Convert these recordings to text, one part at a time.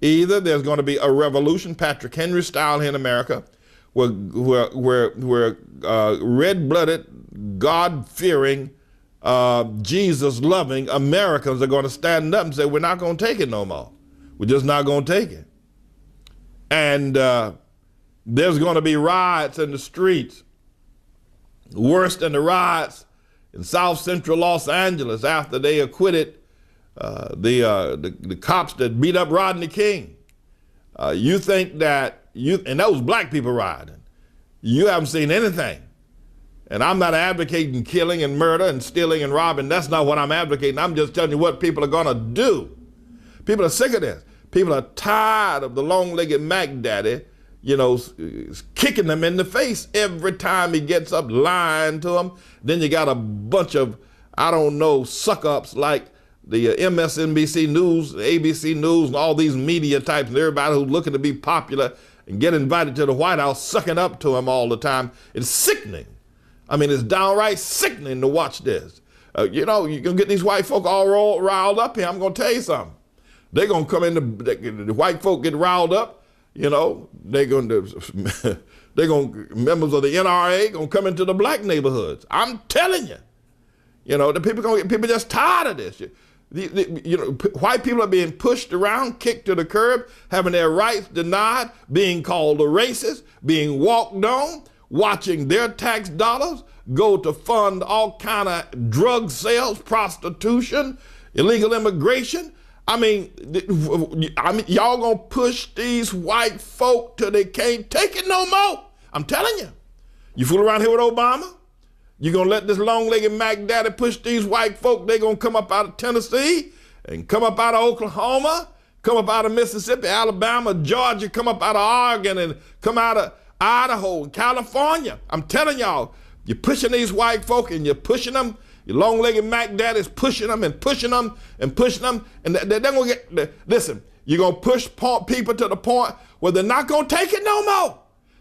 Either there's going to be a revolution, Patrick Henry style here in America, where red-blooded, God-fearing, Jesus-loving Americans are going to stand up and say, we're not going to take it no more. We're just not going to take it. And there's going to be riots in the streets, worse than the riots in South Central Los Angeles after they acquitted the cops that beat up Rodney King. You think that and that was black people rioting. You haven't seen anything. And I'm not advocating killing and murder and stealing and robbing. That's not what I'm advocating. I'm just telling you what people are going to do. People are sick of this. People are tired of the long-legged Mac Daddy, kicking them in the face every time he gets up, lying to them. Then you got a bunch of, suck-ups like the MSNBC News, ABC News, and all these media types, and everybody who's looking to be popular and get invited to the White House, sucking up to him all the time. It's sickening. I mean, it's downright sickening to watch this. You can get these white folk all riled up here. I'm going to tell you something. They're going to come in, the white folk get riled up, they're going to, members of the NRA going to come into the black neighborhoods. I'm telling you, the people just tired of this. White people are being pushed around, kicked to the curb, having their rights denied, being called a racist, being walked on, watching their tax dollars go to fund all kind of drug sales, prostitution, illegal immigration. I mean, y'all gonna push these white folk till they can't take it no more. I'm telling you. You fool around here with Obama, you're gonna let this long-legged Mac Daddy push these white folk. They're gonna come up out of Tennessee and come up out of Oklahoma, come up out of Mississippi, Alabama, Georgia, come up out of Oregon, and come out of Idaho and California. I'm telling y'all, you're pushing these white folk and you're pushing them. Your long-legged Mac Daddy's pushing them and pushing them and pushing them. And they're going to get, listen, you're going to push people to the point where they're not going to take it no more.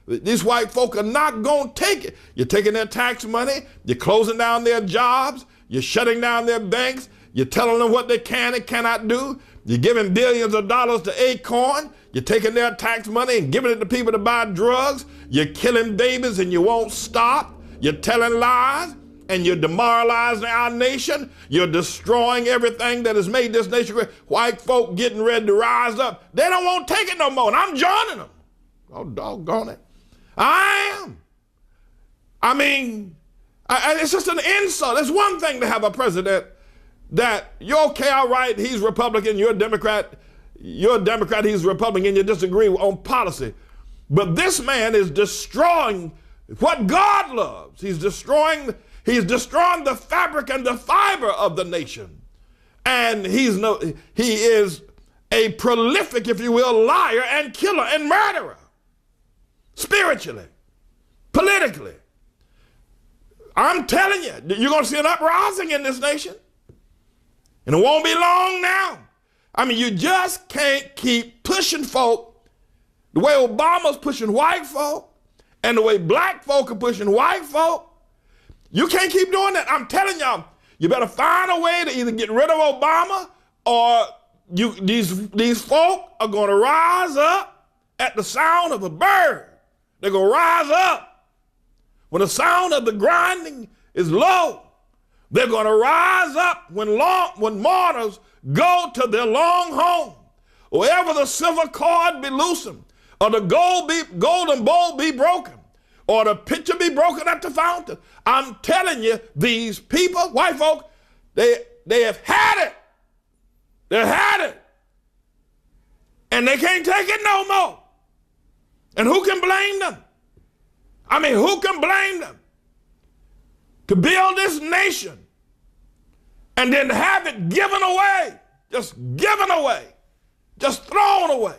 These white folk are not going to take it. You're taking their tax money. You're closing down their jobs. You're shutting down their banks. You're telling them what they can and cannot do. You're giving billions of dollars to Acorn. You're taking their tax money and giving it to people to buy drugs. You're killing babies and you won't stop. You're telling lies and you're demoralizing our nation. You're destroying everything that has made this nation great. White folk getting ready to rise up. They don't want to take it no more, and I'm joining them. Oh, doggone it. I am. I mean, it's just an insult. It's one thing to have a president that you're okay, all right, he's Republican, you're a Democrat, he's Republican, you disagree on policy. But this man is destroying what God loves. He's destroying the fabric and the fiber of the nation. And he is a prolific, if you will, liar and killer and murderer. Spiritually, politically. I'm telling you, you're going to see an uprising in this nation. And it won't be long now. I mean, you just can't keep pushing folk the way Obama's pushing white folk and the way black folk are pushing white folk. You can't keep doing that. I'm telling y'all, you better find a way to either get rid of Obama or these folk are going to rise up at the sound of a bird. They're going to rise up when the sound of the grinding is low. They're going to rise up when mourners go to their long home. Wherever the silver cord be loosened, or the golden bowl be broken, or the pitcher be broken at the fountain. I'm telling you, these people, white folk, they have had it. They've had it. And they can't take it no more. And who can blame them? I mean, who can blame them? To build this nation and then have it given away, just given away, just thrown away,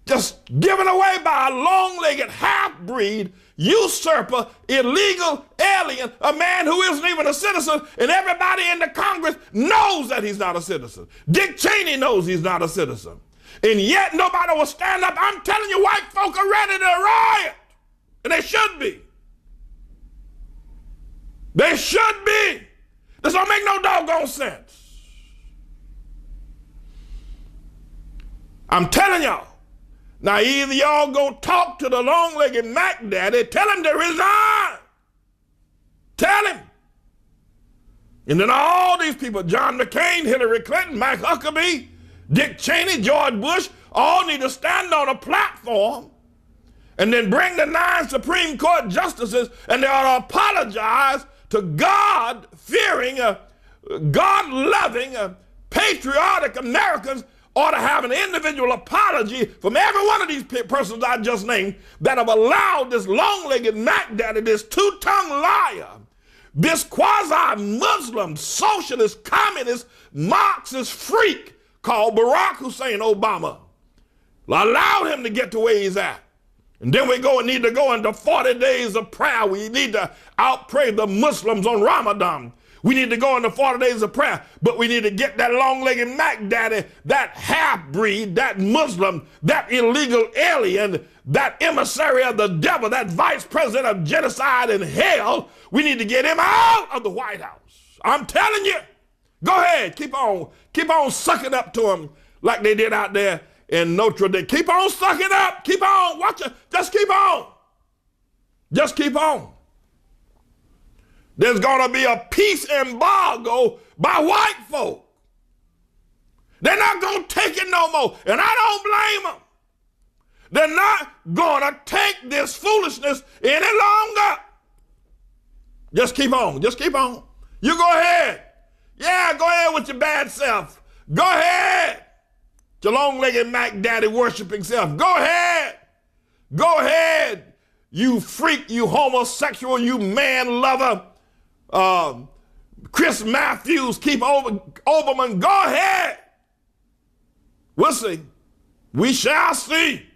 just given away by a long-legged half-breed, usurper, illegal alien, a man who isn't even a citizen, and everybody in the Congress knows that he's not a citizen. Dick Cheney knows he's not a citizen. And yet nobody will stand up. I'm telling you, white folk are ready to riot. And they should be. They should be. This don't make no doggone sense. I'm telling y'all. Now either y'all go talk to the long-legged Mack daddy, tell him to resign. Tell him. And then all these people, John McCain, Hillary Clinton, Mike Huckabee, Dick Cheney, George Bush, all need to stand on a platform and then bring the 9 Supreme Court justices, and they ought to apologize to God-fearing, God-loving, patriotic Americans. Ought to have an individual apology from every one of these persons I just named that have allowed this long-legged Mack daddy, this two-tongued liar, this quasi-Muslim, socialist, communist, Marxist freak called Barack Hussein Obama. Allow him to get to where he's at. And then we need to go into 40 days of prayer. We need to outpray the Muslims on Ramadan. We need to go into 40 days of prayer, but we need to get that long-legged Mack daddy, that half-breed, that Muslim, that illegal alien, that emissary of the devil, that vice president of genocide and hell. We need to get him out of the White House. I'm telling you. Go ahead. Keep on sucking up to him like they did out there in Notre Dame. Keep on sucking up. Keep on. Watch it. Just keep on. Just keep on. There's going to be a peace embargo by white folk. They're not going to take it no more, and I don't blame them. They're not going to take this foolishness any longer. Just keep on. Just keep on. You go ahead. Yeah, go ahead with your bad self. Go ahead. Your long-legged Mack daddy worshiping self. Go ahead. Go ahead. You freak, you homosexual, you man lover. Chris Matthews, Keith Olbermann, go ahead. We'll see. We shall see.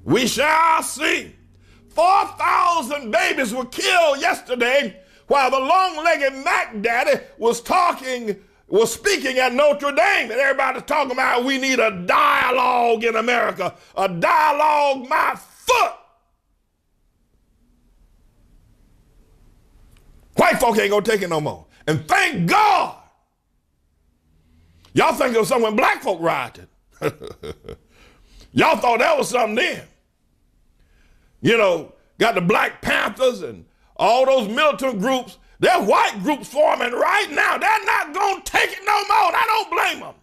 We shall see. 4,000 babies were killed yesterday while the long-legged Mack daddy was speaking at Notre Dame, and everybody's talking about we need a dialogue in America. A dialogue, my foot. White folk ain't gonna take it no more. And thank God. Y'all think it was something when black folk rioted. Y'all thought that was something then. You know, got the Black Panthers and all those militant groups. They're white groups forming right now. They're not gonna take it no more. I don't blame them.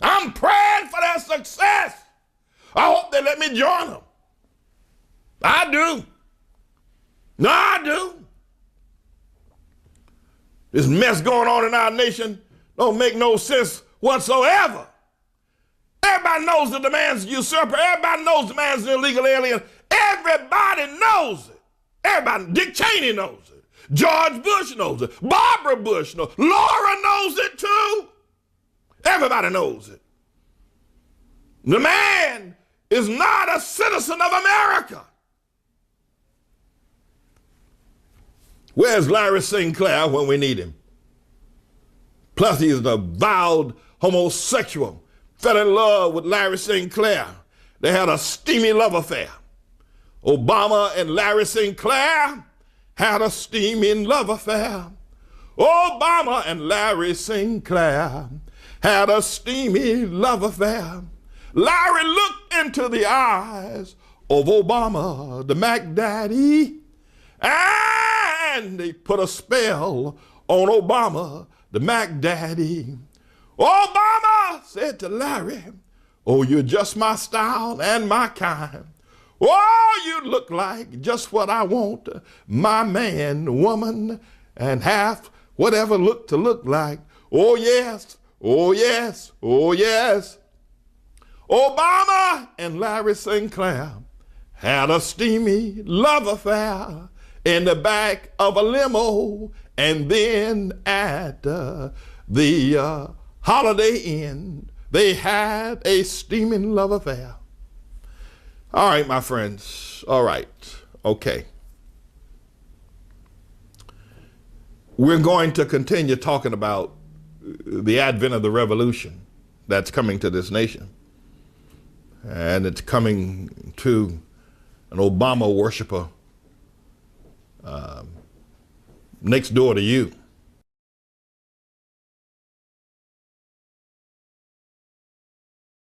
I'm praying for their success. I hope they let me join them. I do. No, I do. This mess going on in our nation don't make no sense whatsoever. Everybody knows the man's a usurper. Everybody knows the man's an illegal alien. Everybody knows it. Everybody. Dick Cheney knows it. George Bush knows it. Barbara Bush knows it. Laura knows it too. Everybody knows it. The man is not a citizen of America. Where's Larry Sinclair when we need him? Plus, he's an avowed homosexual. Fell in love with Larry Sinclair. They had a steamy love affair. Obama and Larry Sinclair had a steaming love affair. Obama and Larry Sinclair had a steamy love affair. Larry looked into the eyes of Obama, the Mack daddy, and they put a spell on Obama, the Mack daddy. Obama said to Larry, "Oh, you're just my style and my kind. Oh, you look like just what I want, my man, woman, and half whatever look to look like. Oh, yes, oh, yes, oh, yes." Obama and Larry Sinclair had a steamy love affair in the back of a limo, and then at the Holiday Inn, they had a steaming love affair. All right, my friends. All right. Okay. We're going to continue talking about the advent of the revolution that's coming to this nation. And it's coming to an Obama worshiper next door to you.